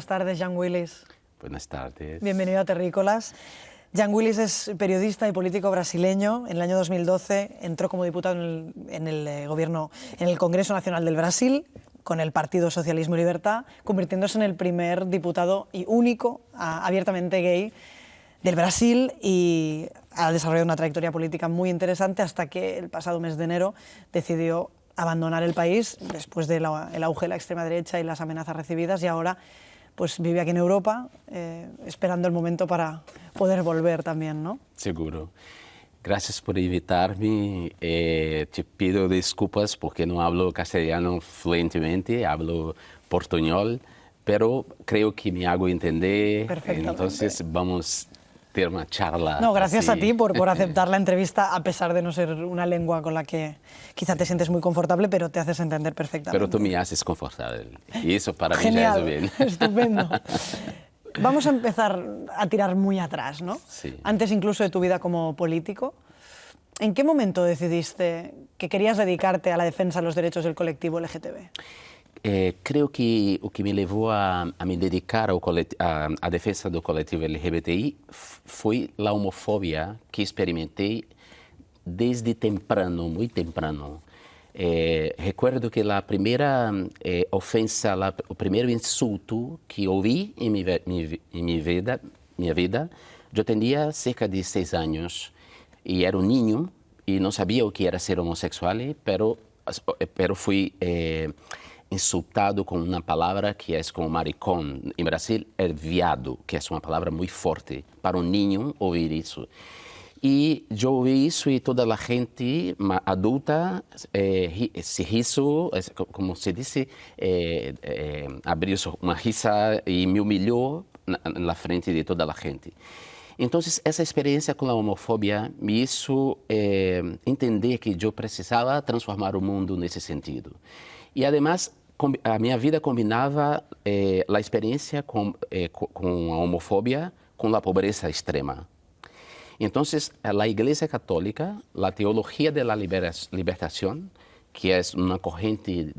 tardes, Jean Willis. Buenas tardes. Bienvenido a Terrícolas. Jean Willis es periodista y político brasileño. En el año 2012 entró como diputado en el Congreso Nacional del Brasil con el Partido Socialismo y Libertad, convirtiéndose en el primer diputado y único abiertamente gay del Brasil, y ha desarrollado una trayectoria política muy interesante hasta que el pasado mes de enero decidió abandonar el país después del auge de la extrema derecha y las amenazas recibidas, y ahora pues vive aquí en Europa esperando el momento para poder volver también, ¿no? Seguro. Gracias por invitarme. Te pido disculpas porque no hablo castellano fluentemente, hablo portuñol, pero creo que me hago entender. Perfectamente. Entonces vamos a tener una charla. No, gracias así. a ti por aceptar la entrevista, a pesar de no ser una lengua con la que quizá te sientes muy confortable, pero te haces entender perfectamente. Pero tú me haces confortable. Y eso para mí Genial, ya es bien. Estupendo. Vamos a empezar a tirar muy atrás, ¿no? Sí. Antes incluso de tu vida como político. ¿En qué momento decidiste que querías dedicarte a la defensa de los derechos del colectivo LGTB? Creo que o que me levou a me dedicar à defesa do coletivo LGBTI foi a homofobia que experimentei desde temprano, muito temprano. Recuerdo que a primeira ofensa, o primeiro insulto que ouvi em minha vida, eu tinha cerca de 6 anos e era um ninho e não sabia o que era ser homossexual, pero fui insultado com uma palavra que é como maricón. Em Brasil é viado, que é uma palavra muito forte para um ninho ouvir isso. E eu ouvi isso e toda a gente adulta se riu, como se disse, abriu uma risa e me humilhou na frente de toda a gente. Então, essa experiência com a homofobia me hizo entender que eu precisava transformar o mundo nesse sentido. E, además, a minha vida combinava a experiência com a homofobia com a pobreza extrema. Então, a Igreja Católica, a teologia da libertação, que é uma corrente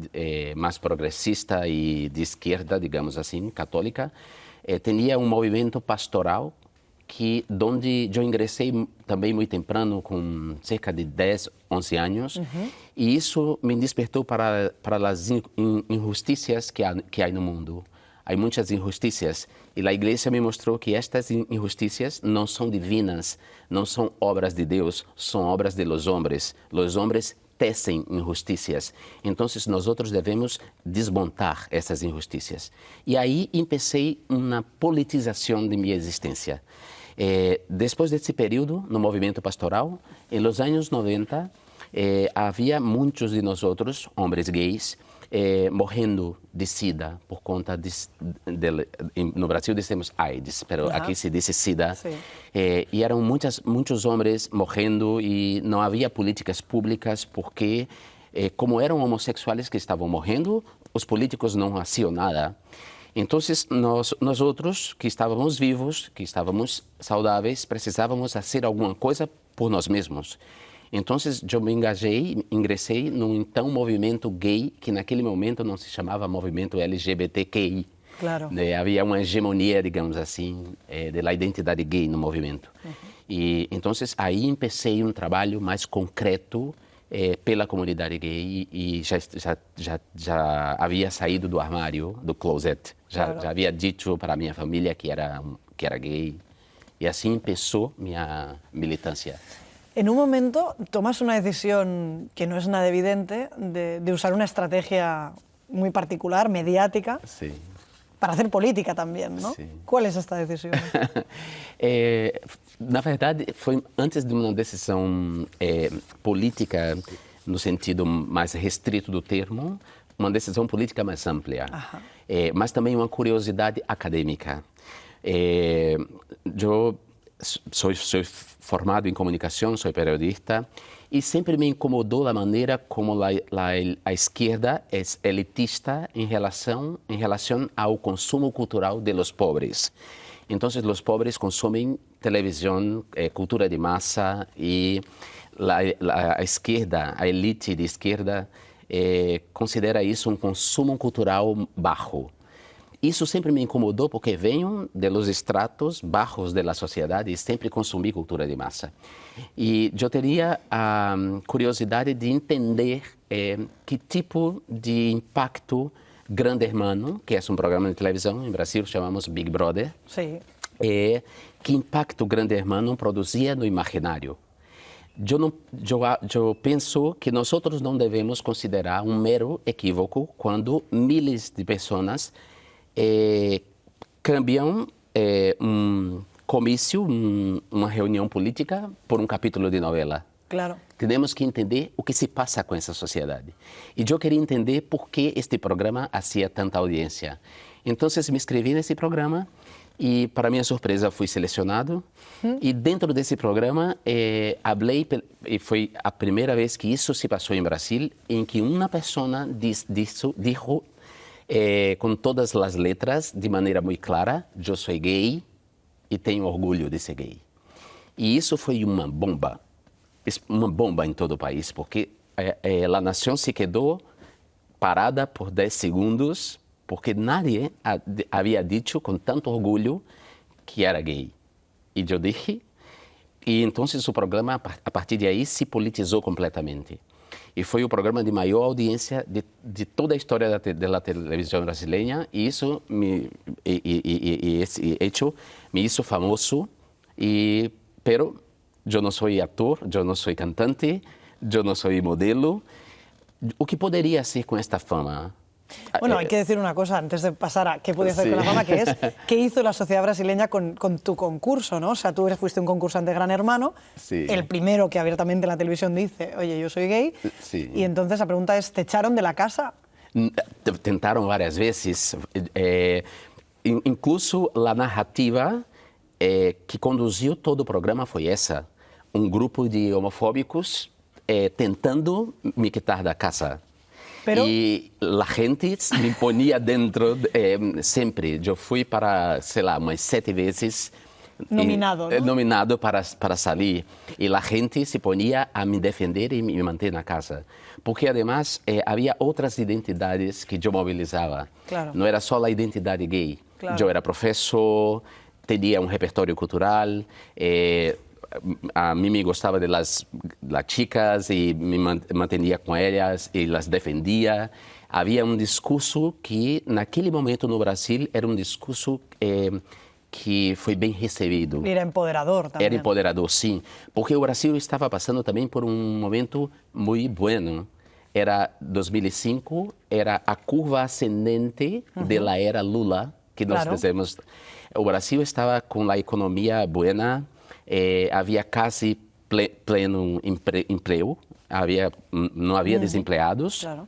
mais progressista e de esquerda, digamos assim, católica, tinha um movimento pastoral onde eu ingressei também muito temprano, com cerca de 10, 11 anos, e isso me despertou para as injustiças que há no mundo. Há muitas injustiças, e a Igreja me mostrou que estas injustiças não são divinas, não são obras de Deus, são obras de los hombres. Los hombres tecem injustiças, então nós devemos desmontar essas injustiças. E aí comecei uma politização de minha existência. Depois desse período, no movimento pastoral, em los anos 90, havia muitos de nós, homens gays, morrendo de SIDA por conta no Brasil dizemos AIDS, mas aqui se diz SIDA. E eram muitos homens morrendo e não havia políticas públicas porque, como eram homossexuais que estavam morrendo, os políticos não faziam nada. Então, nós outros que estávamos vivos, que estávamos saudáveis, precisávamos fazer alguma coisa por nós mesmos. Então, eu me engajei, ingressei num então movimento gay, que naquele momento não se chamava movimento LGBTQI. Claro. Havia uma hegemonia, digamos assim, da identidade gay no movimento. E então, aí comecei um trabalho mais concreto pela comunidade gay e já havia saído do armário, do closet. Já havia dito para a minha família que era gay. E assim começou minha militância. En un momento tomas una decisión que no es nada evidente de usar una estrategia muy particular, mediática, sí, para hacer política también, ¿no? Sí. ¿Cuál es esta decisión? Na verdade, foi antes de uma decisão política, no sentido mais restrito do termo, uma decisão política mais ampla, mas também uma curiosidade acadêmica. Eu sou formado em comunicação, sou periodista, e sempre me incomodou a maneira como a esquerda é elitista em relação ao consumo cultural de los pobres. Então, os pobres consomem televisão, cultura de massa, e a esquerda, a elite de esquerda, considera isso um consumo cultural baixo. isso sempre me incomodou porque venho de los estratos baixos da sociedade e sempre consumi cultura de massa. E eu teria a curiosidade de entender que tipo de impacto Grande Hermano, que é um programa de televisão, em Brasil chamamos Big Brother, Sí. Que impacto Grande Hermano produzia no imaginário. Eu penso que nós não devemos considerar um mero equívoco quando milhares de pessoas cambiam um comício, uma reunião política por um capítulo de novela. Claro. Temos que entender o que se passa com essa sociedade. E eu queria entender por que este programa fazia tanta audiência. Então, me inscrevi nesse programa e, para minha surpresa, fui selecionado. E dentro desse programa, falei, e foi a primeira vez que isso se passou em Brasil, em que uma pessoa disse com todas as letras, de maneira muito clara, eu sou gay e tenho orgulho de ser gay. E isso foi uma bomba em todo o país, porque a nação se quedou parada por 10 segundos, porque nadie havia dito com tanto orgulho que era gay. E eu disse, e então o programa, a partir de aí, se politizou completamente. E foi o programa de maior audiência de toda a história da televisão brasileira, e isso esse hecho me hizo famoso, pero eu não sou ator, eu não sou cantante, eu não sou modelo. O que poderia ser com esta fama? Bueno, hay que decir una cosa antes de pasar a qué podía hacer Sí. con la fama, que es qué hizo la sociedad brasileña con tu concurso, ¿no? O sea, tú fuiste un concursante de Gran Hermano, Sí. el primero que abiertamente en la televisión dice, oye, yo soy gay, Sí. y entonces la pregunta es, ¿te echaron de la casa? Tentaram várias vezes, incluso a narrativa que conduziu todo o programa foi essa. Um grupo de homofóbicos tentando me quitar da casa. Pero- E a gente me ponia dentro sempre. Eu fui para, sei lá, umas 7 vezes Nominado, ¿no? nominado para sair. E a gente se ponia a me defender e me manter na casa. Porque, además, havia outras identidades que eu mobilizava. Claro. Não era só a identidade gay. Claro. Eu era professor, tinha um repertório cultural, a mim me gostava das chicas e me mantinha com elas e las defendia. Havia um discurso que, naquele momento no Brasil, era um discurso que foi bem recebido. Era empoderador también. Era empoderador, sim, porque o Brasil estava passando também por um momento muito bueno. Era 2005, era a curva ascendente da era Lula, que nós Claro. fizemos. O Brasil estava com a economia buena, havia quase pleno emprego, não havia desempregados, Claro.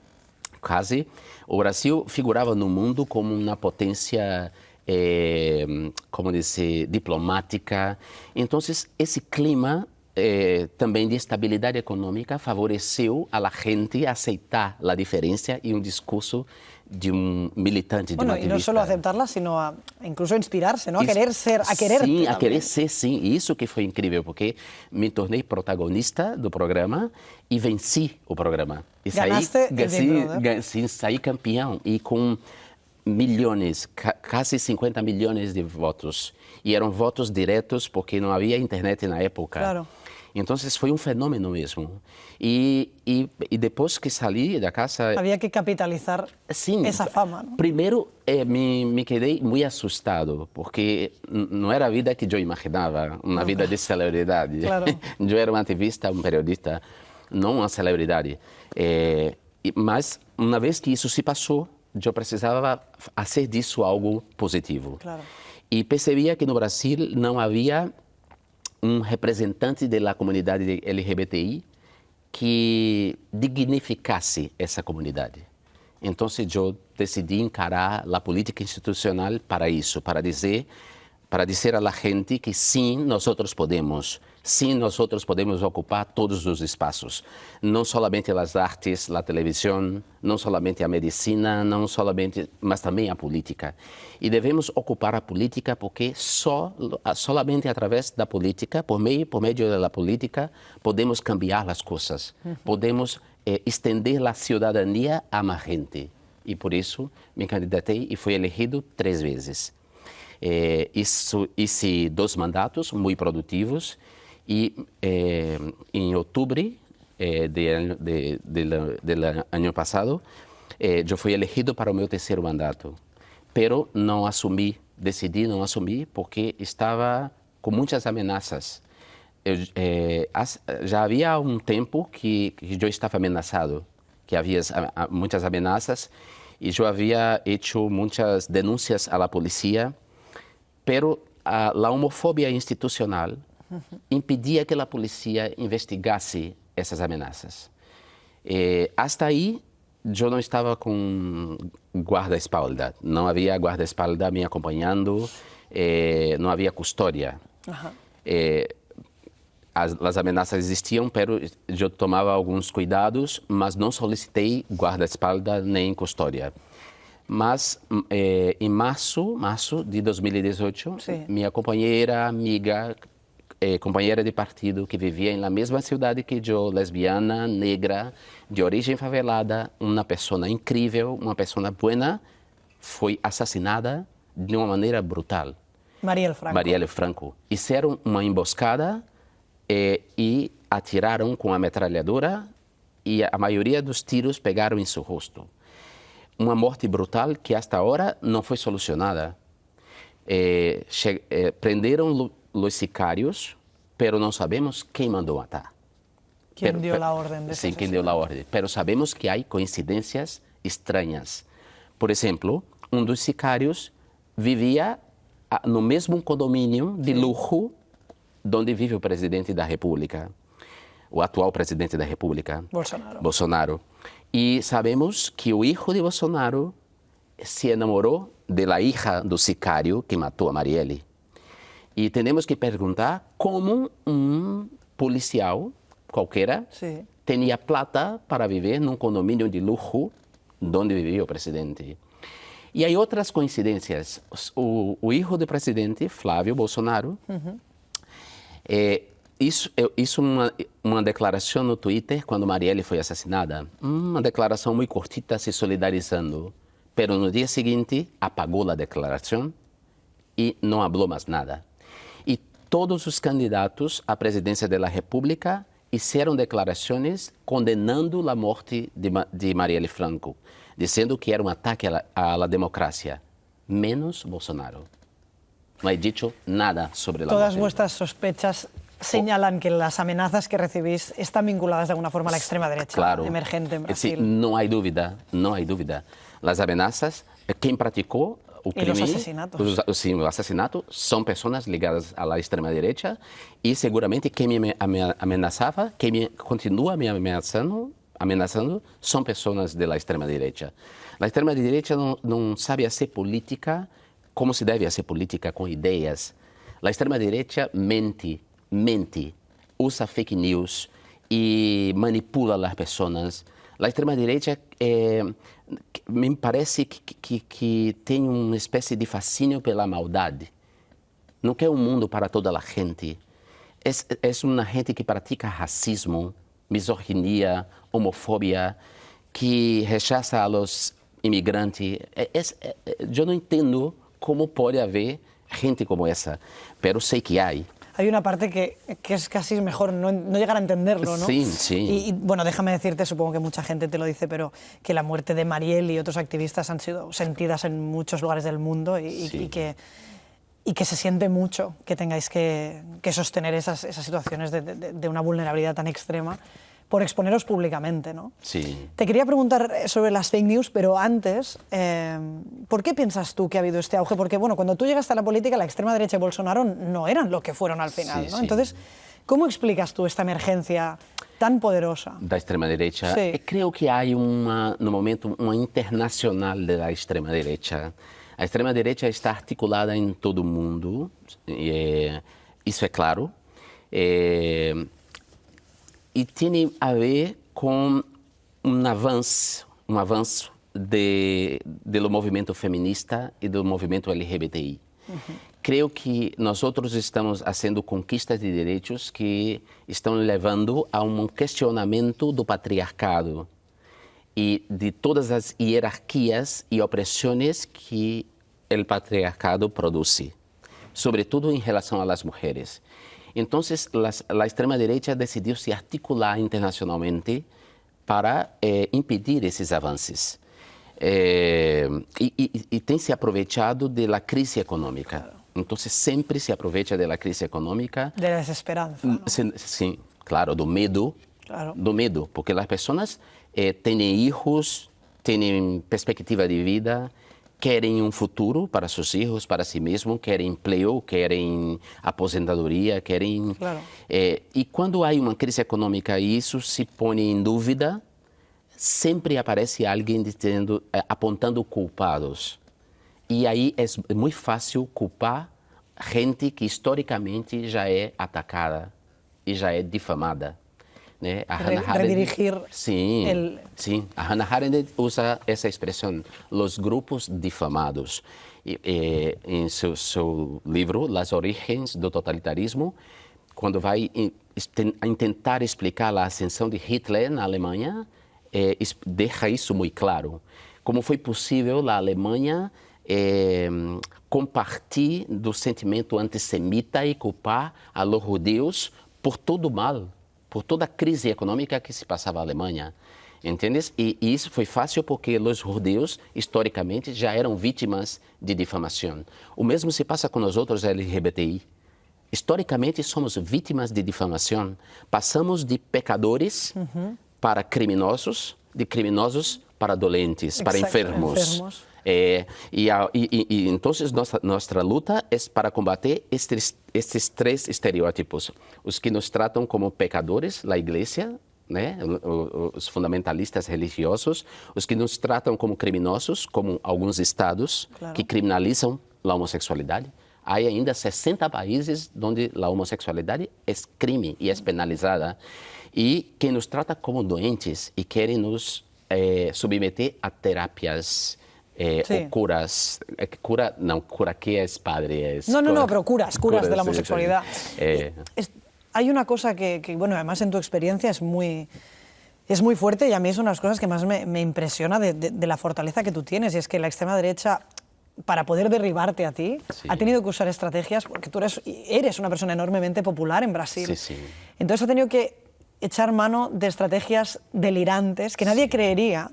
quase. O Brasil figurava no mundo como uma potência, como dizer, diplomática. Então, esse clima também de estabilidade econômica favoreceu a gente aceitar a diferença e um discurso de um militante, de Bueno, um y ativista. no solo aceptarla, sino a incluso a inspirarse, ¿no? A Isso- querer ser, a querer. Sim, a querer ser, sim. E isso que foi incrível, porque me tornei protagonista do programa e venci o programa. E Ganaste el Big Brother. sim, saí campeão e com milhões, quase 50 milhões de votos. E eram votos diretos porque não havia internet na época. Claro. Então, foi um fenômeno mesmo. E depois que saí da casa... Había que capitalizar Sim, esa fama, ¿no? primeiro me quedei muito assustado, porque não era a vida que eu imaginava, uma vida de celebridade. Claro. Eu era um ativista, um periodista, não uma celebridade. Mas, uma vez que isso se passou, eu precisava fazer disso algo positivo. Claro. E percebia que no Brasil não havia um representante da comunidade LGBTI que dignificasse essa comunidade. Então, eu decidi encarar a política institucional para isso, para dizer à gente que sim, nós podemos. Sim, nós podemos ocupar todos os espaços. Não somente as artes, a televisão, não somente a medicina, não somente, mas também a política. E devemos ocupar a política porque somente através da política, por meio da política, podemos cambiar as coisas. Podemos estender a cidadania a mais gente. e por isso me candidatei e fui elegido 3 vezes. Hice 2 mandatos muito produtivos e em outubro do ano passado eu fui elegido para o meu 3º mandato, pero não assumi, decidi não assumir porque estava com muitas ameaças. Já havia um tempo que eu estava ameaçado, que havia muitas ameaças e eu havia feito muitas denúncias à polícia, pero a homofobia institucional impedia que a polícia investigasse essas ameaças. Hasta aí, eu não estava com guarda-espaldas, não havia guarda-espaldas me acompanhando, não havia custódia. As ameaças existiam, pero eu tomava alguns cuidados, mas não solicitei guarda-espaldas nem custódia. Mas em março de 2018, sim, minha companheira, amiga, companheira de partido que vivia na mesma cidade que eu, lesbiana, negra, de origem favelada, uma pessoa incrível, uma pessoa boa, foi assassinada de uma maneira brutal. Marielle Franco. Fizeram uma emboscada e atiraram com a metralhadora e a maioria dos tiros pegaram em seu rosto. Uma morte brutal que hasta agora não foi solucionada. Prenderam os sicários, pero não sabemos quem mandou matar. Quem deu a ordem? Sim, quem deu a ordem. Pero sabemos que há coincidências estranhas. Por exemplo, um dos sicários vivia no mesmo condomínio de luxo onde vive o presidente da República, o atual presidente da República, Bolsonaro. E sabemos que o filho de Bolsonaro se enamorou da hija do sicário que matou a Marielle. E temos que perguntar como um policial qualquer tinha plata para viver num condomínio de luxo onde vivia o presidente. E há outras coincidências. O filho do presidente, Flávio Bolsonaro, isso uma declaração no Twitter quando Marielle foi assassinada. Uma declaração muito curtita se solidarizando. Pero no dia seguinte apagou a declaração e não falou mais nada. E todos os candidatos à presidência da República fizeram declarações condenando a morte de Marielle Franco, dizendo que era um ataque à democracia, menos Bolsonaro. No ha dicho nada sobre la Todas vuestras sospechas señalan que las amenazas que recibís están vinculadas de alguna forma a la extrema derecha, claro, emergente en Brasil. Sí, no hay duda, no hay duda. Las amenazas, quien practicó o crimen, los asesinatos. Los asesinatos son personas ligadas a la extrema derecha y seguramente quien me amenazaba, quien me continúa me amenazando, son personas de la extrema derecha. La extrema derecha no sabe hacer política como se deve fazer política com ideias. A extrema-direita mente, usa fake news e manipula as pessoas. A extrema-direita me parece que tem uma espécie de fascínio pela maldade. Não quer um mundo para toda a gente. É uma gente que pratica racismo, misoginia, homofobia, que rechaça os imigrantes. Eu não entendo cómo puede haber gente como esa, pero sé que hay. Hay una parte que es casi mejor no llegar a entenderlo, ¿no? Sí, sí. Y bueno, déjame decirte, supongo que mucha gente te lo dice, pero que la muerte de Marielle y otros activistas han sido sentidas en muchos lugares del mundo y que se siente mucho que tengáis que sostener esas situaciones de una vulnerabilidad tan extrema por exponeros públicamente, ¿no? Sí. Te quería preguntar sobre las fake news, pero antes, ¿por qué piensas tú que ha habido este auge? Porque, bueno, cuando tú llegaste a la política, la extrema derecha y Bolsonaro no eran lo que fueron al final, ¿no? Sí. Entonces, ¿cómo explicas tú esta emergencia tan poderosa? Da extrema derecha. Sí. Creo que há no momento uma internacional da extrema derecha. A extrema derecha está articulada em todo o mundo, isso é claro. E tem a ver com um avanço do movimento feminista e do movimento LGBTI. Creio que nós estamos fazendo conquistas de direitos que estão levando a um questionamento do patriarcado. e de todas as hierarquias e opressões que o patriarcado produz, sobretudo em relação às mulheres. Então, a extrema-direita decidiu se articular internacionalmente para impedir esses avanços. E tem se aproveitado da crise econômica. Então, sempre se aproveita da crise econômica. Da desesperança. ¿No? Sim, claro, do medo. Claro. Do medo, porque as pessoas têm filhos, têm perspectiva de vida, querem um futuro para seus filhos, para si mesmos, querem emprego, querem aposentadoria, querem... Claro. E quando há uma crise econômica e isso se põe em dúvida, sempre aparece alguém dizendo, apontando culpados. E aí é muito fácil culpar gente que historicamente já é atacada e já é difamada. Né? A Hannah Arendt, redirigir sim, a Hannah Arendt usa essa expressão, os grupos difamados. Em seu livro, As Origens do Totalitarismo, quando vai tentar explicar a ascensão de Hitler na Alemanha, deixa isso muito claro. Como foi possível a Alemanha compartilhar do sentimento antissemita e culpar a los judeus por todo o mal, por toda a crise econômica que se passava na Alemanha, entendes? E isso foi fácil porque os judeus, historicamente, já eram vítimas de difamação. O mesmo se passa com os outros LGBTI. Historicamente, somos vítimas de difamação. Passamos de pecadores para criminosos, de criminosos para doentes, para enfermos. Então, nossa luta é para combater estes três estereótipos. Os que nos tratam como pecadores, a igreja, né? Os fundamentalistas religiosos, os que nos tratam como criminosos, como alguns estados que criminalizam a homossexualidade. Há ainda 60 países onde a homossexualidade é crime e é penalizada. E quem nos trata como doentes e querem nos submeter a terapias o curas, cura que es padre. No, pero curas de la homosexualidad. Hay una cosa que, bueno, además en tu experiencia es muy fuerte y a mí es una de las cosas que más me impresiona de la fortaleza que tú tienes, y es que la extrema derecha, para poder derribarte a ti, ha tenido que usar estrategias, porque tú eres una persona enormemente popular en Brasil. Entonces ha tenido que echar mano de estrategias delirantes que nadie creería.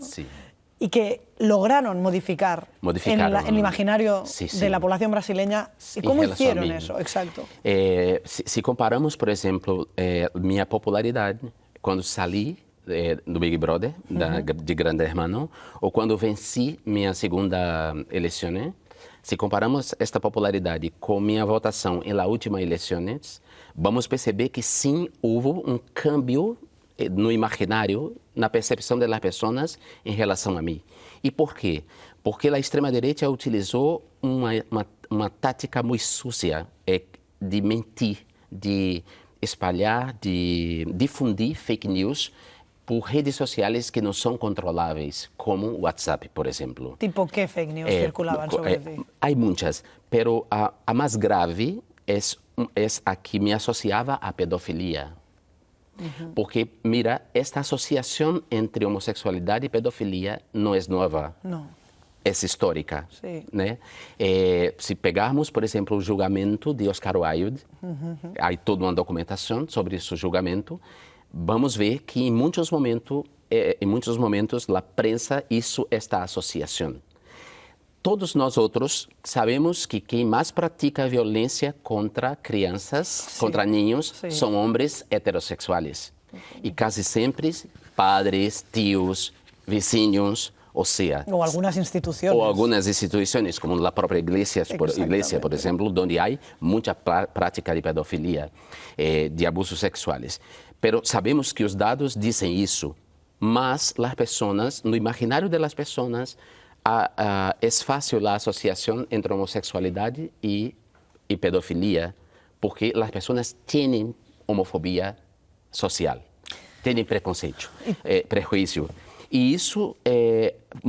Y que lograron modificar en el imaginario de la población brasileña. ¿Y cómo hicieron eso? Exacto. Si comparamos, por ejemplo, mi popularidad cuando salí do Big Brother, de Grande Hermano, o cuando vencí mi segunda elección, si comparamos esta popularidad con mi votación en la última elección, vamos a perceber que sim, hubo um cambio no imaginário, na percepção das pessoas em relação a mim. E por quê? Porque a extrema-direita utilizou uma tática muito suja de mentir, de espalhar, de difundir fake news por redes sociais que não são controláveis, como o WhatsApp, por exemplo. Tipo, que fake news circulaban sobre ti? Há muitas, mas a mais grave é a que me associava à pedofilia. Porque, mira, esta associação entre homossexualidade e pedofilia não é nova. Não. É histórica. Né? Se pegarmos, por exemplo, o julgamento de Oscar Wilde, há toda uma documentação sobre esse julgamento, vamos ver que em muitos momentos, a prensa hizo esta associação. Todos nós outros sabemos que quem mais pratica violência contra crianças, contra niños, são homens heterossexuais. E quase sempre padres, tios, vizinhos, ou seja... Ou algumas instituições. Ou algumas instituições, como a própria igreja, por exemplo, onde há muita prática de pedofilia, de abusos sexuais. Mas sabemos que os dados dizem isso, mas as pessoas, no imaginário das pessoas, é fácil a associação entre homossexualidade e pedofilia, porque as pessoas têm homofobia social, têm preconceito, prejuízo. E isso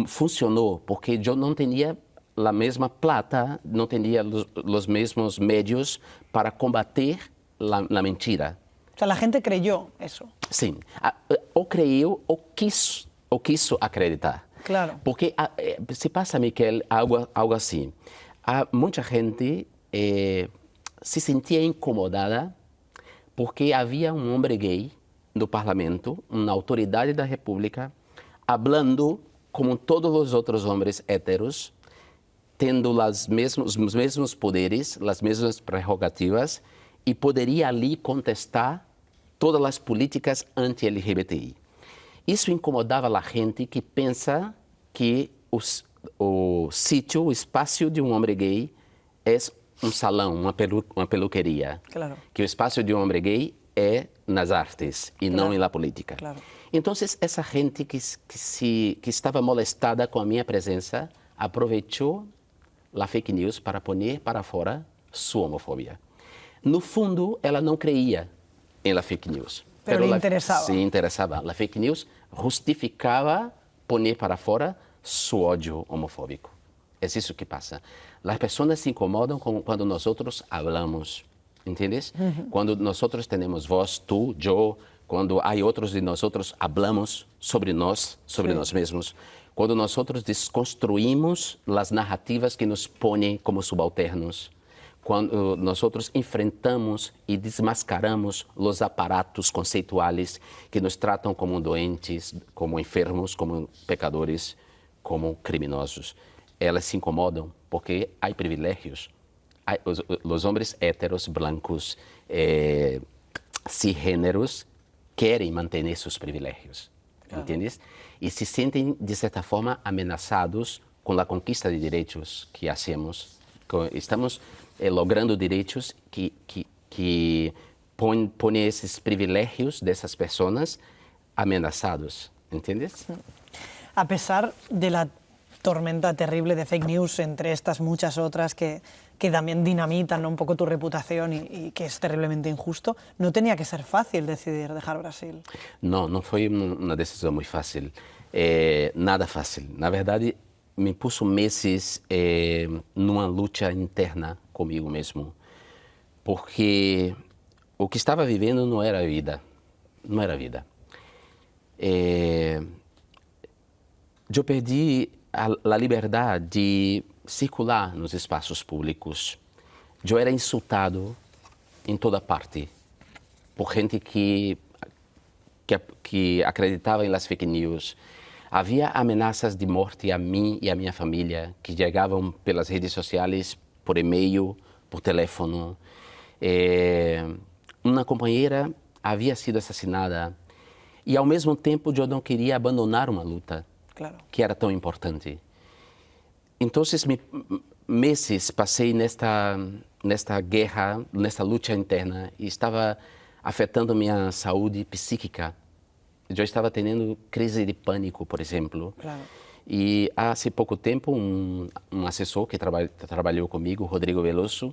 funcionou porque eu não tinha a mesma plata, não tinha os mesmos meios para combater a mentira. O sea, la gente creyó eso. Sim, ou creu ou quis ou quis acreditar. Claro. Porque se passa, Miquel, algo assim. Muita gente se sentia incomodada porque havia um homem gay no parlamento, uma autoridade da República, falando como todos os outros homens héteros, tendo os mesmos poderes, as mesmas prerrogativas, e poderia ali contestar todas as políticas anti-LGBTI. Isso incomodava a gente que pensa que o sítio, o espaço de um homem gay é um salão, uma peluqueria. Claro. Que o espaço de um homem gay é nas artes e não na política. Claro. Então, essa gente que estava molestada com a minha presença aproveitou a fake news para pôr para fora sua homofobia. No fundo, ela não creia em la fake news. Pero lhe interessava. Se interessava. A fake news justificava pôr para fora seu ódio homofóbico. É isso que passa. As pessoas se incomodam quando nós outros falamos, entendes? Quando nós outros temos voz, tu, eu, quando há outros de nós outros falamos sobre nós mesmos. Quando nós outros desconstruímos as narrativas que nos põem como subalternos. Quando nós outros enfrentamos e desmascaramos os aparatos conceituais que nos tratam como doentes, como enfermos, como pecadores, como criminosos. Elas se incomodam porque há privilégios. Os homens héteros, brancos, cisgêneros, querem manter seus privilégios, entendes? E se sentem, de certa forma, ameaçados com a conquista de direitos que hacemos. Estamos logrando direitos que põem esses privilégios dessas pessoas ameaçados, entendes? A pesar de la tormenta terrible de fake news, entre estas muchas otras que también dinamitan un poco tu reputación y que es terriblemente injusto, no tenía que ser fácil decidir dejar Brasil. Não foi uma decisão muito fácil. Nada fácil. Na verdade, me puso meses numa luta interna comigo mesmo. Porque o que estava vivendo não era vida. Não era vida. Eu perdi a liberdade de circular nos espaços públicos. Eu era insultado em toda parte por gente que acreditava em las fake news. Havia ameaças de morte a mim e a minha família que chegavam pelas redes sociais, por e-mail, por telefone. Uma companheira havia sido assassinada e, ao mesmo tempo, eu não queria abandonar uma luta. Claro. Que era tão importante. Então, meses passei nesta guerra, nesta luta interna, e estava afetando minha saúde psíquica. Eu estava tendo crise de pânico, por exemplo. Claro. E há pouco tempo, um assessor que trabalhou comigo, Rodrigo Veloso,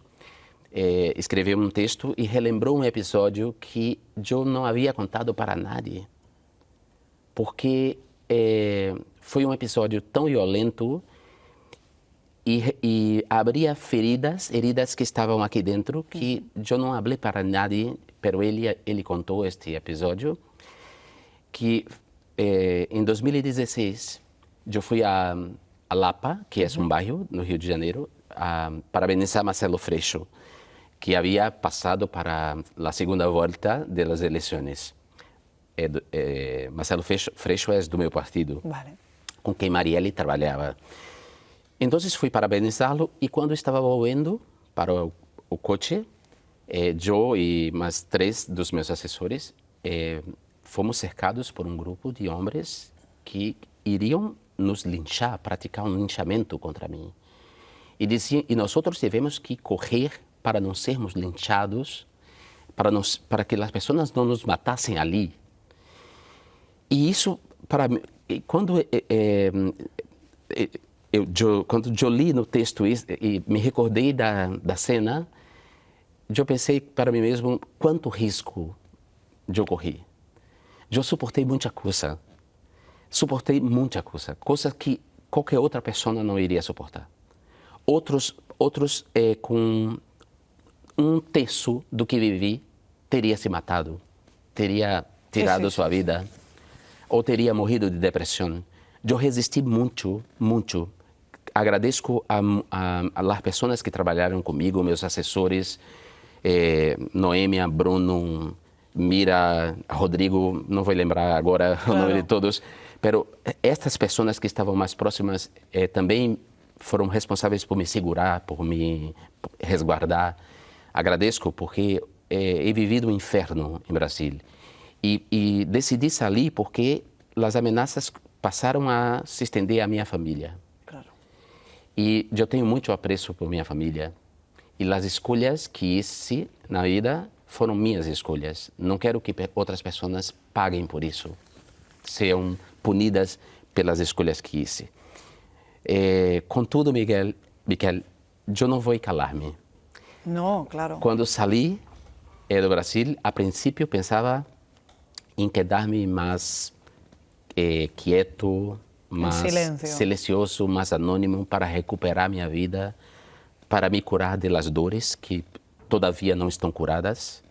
escreveu um texto e relembrou um episódio que eu não havia contado para nadie. Porque foi um episódio tão violento e abria feridas que estavam aqui dentro, que eu não falei para nadie, mas ele contou este episódio, que em 2016 eu fui a Lapa, que é um bairro no Rio de Janeiro, a parabenizar Marcelo Freixo, que havia passado para a segunda volta das eleições. Marcelo Freixo é do meu partido, Vale. com quem Marielle trabalhava. Então, fui parabenizá-lo e quando estava voltando para o coche, eu e mais 3 dos meus assessores fomos cercados por um grupo de homens que iriam nos linchar, praticar um linchamento contra mim. E diziam, e nós devemos que correr para não sermos linchados, para que as pessoas não nos matassem ali. E isso, para mim, quando eu li no texto e me recordei da cena, eu pensei para mim mesmo quanto risco eu corri. Eu suportei muita coisa. Coisa que qualquer outra pessoa não iria suportar. Outros com um terço do que vivi, teria se matado, teria tirado sua vida. ou teria morrido de depressão. Eu resisti muito, muito. Agradeço a las pessoas que trabalharam comigo, meus assessores, Noêmia, Bruno, Mira, Rodrigo, não vou lembrar agora o nome de todos, mas estas pessoas que estavam mais próximas também foram responsáveis por me segurar, por me resguardar. Agradeço porque he vivido um inferno em Brasil e decidi sair porque as ameaças passaram a se estender à minha família. Claro. E eu tenho muito apreço por minha família e as escolhas que hice na vida foram minhas escolhas. Não quero que outras pessoas paguem por isso, sejam punidas pelas escolhas que hice. Contudo, Miguel, eu não vou calar-me. Não, claro. Quando saí do Brasil, a princípio pensava em quedar-me mais quieto, mais silencioso, mais anônimo para recuperar minha vida, para me curar das dores que todavia não estão curadas.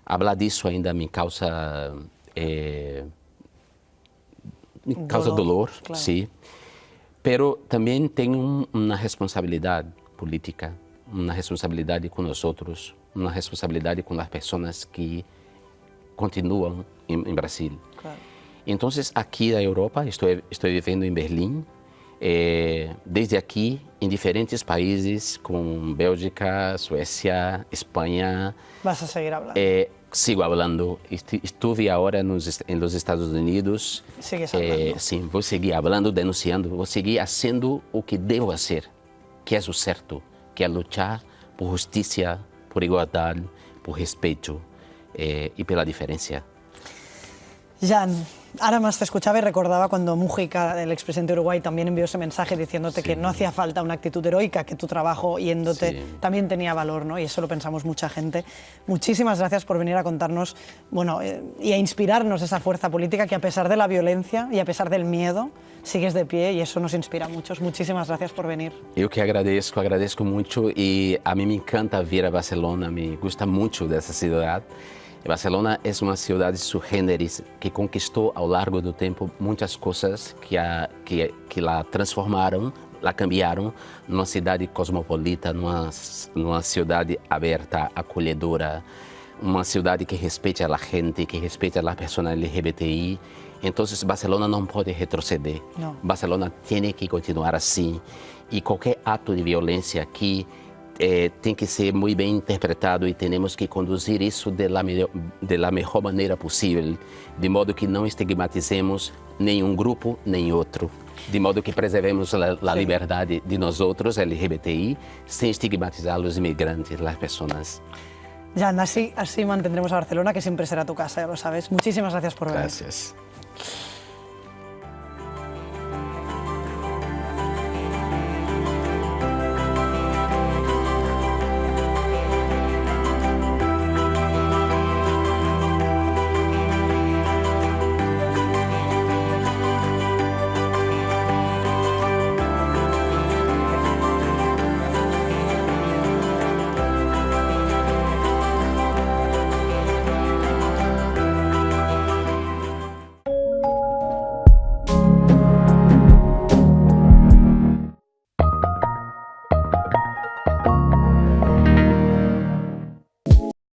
Falar disso ainda me causa dolor, claro. sim. Pero também tenho uma responsabilidade política, uma responsabilidade com nós outros, uma responsabilidade com as pessoas que continuam em Brasil. Claro. Então, aqui na Europa, estou vivendo em Berlim, desde aqui em diferentes países, como Bélgica, Suécia, Espanha. Vas a seguir hablando. Sigo falando. Estive agora nos Estados Unidos. Sigues hablando. Sim, vou seguir falando, denunciando, vou seguir fazendo o que devo fazer, que é o certo, que é lutar por justiça, por igualdade, por respeto y pela diferencia. Jan, ahora más te escuchaba y recordaba cuando Mújica, el expresidente de Uruguay, también envió ese mensaje diciéndote que no hacía falta una actitud heroica, que tu trabajo yéndote también tenía valor, ¿no? Y eso lo pensamos mucha gente. Muchísimas gracias por venir a contarnos, bueno, y a inspirarnos esa fuerza política que a pesar de la violencia y a pesar del miedo, sigues de pie y eso nos inspira a muchos. Muchísimas gracias por venir. Eu que agradeço muito e a mim me encanta vir a Barcelona, me gusta muito dessa cidade. Barcelona é uma cidade sui generis que conquistou ao longo do tempo muitas coisas que la transformaram, la cambiaram numa cidade cosmopolita, numa cidade aberta, acolhedora, uma cidade que respeite a gente, que respeite a pessoas LGBTI. Então, Barcelona não pode retroceder. Não. Barcelona tem que continuar assim e qualquer ato de violência aqui tem que ser muito bem interpretado e temos que conduzir isso da melhor maneira possível, de modo que não estigmatizemos nenhum grupo nem outro, de modo que preservemos a liberdade de nós outros, LGBTI, sem estigmatizar os imigrantes, as pessoas. Jan, así mantendremos a Barcelona, que siempre será tu casa, ya lo sabes. Muchísimas gracias por venir. Gracias.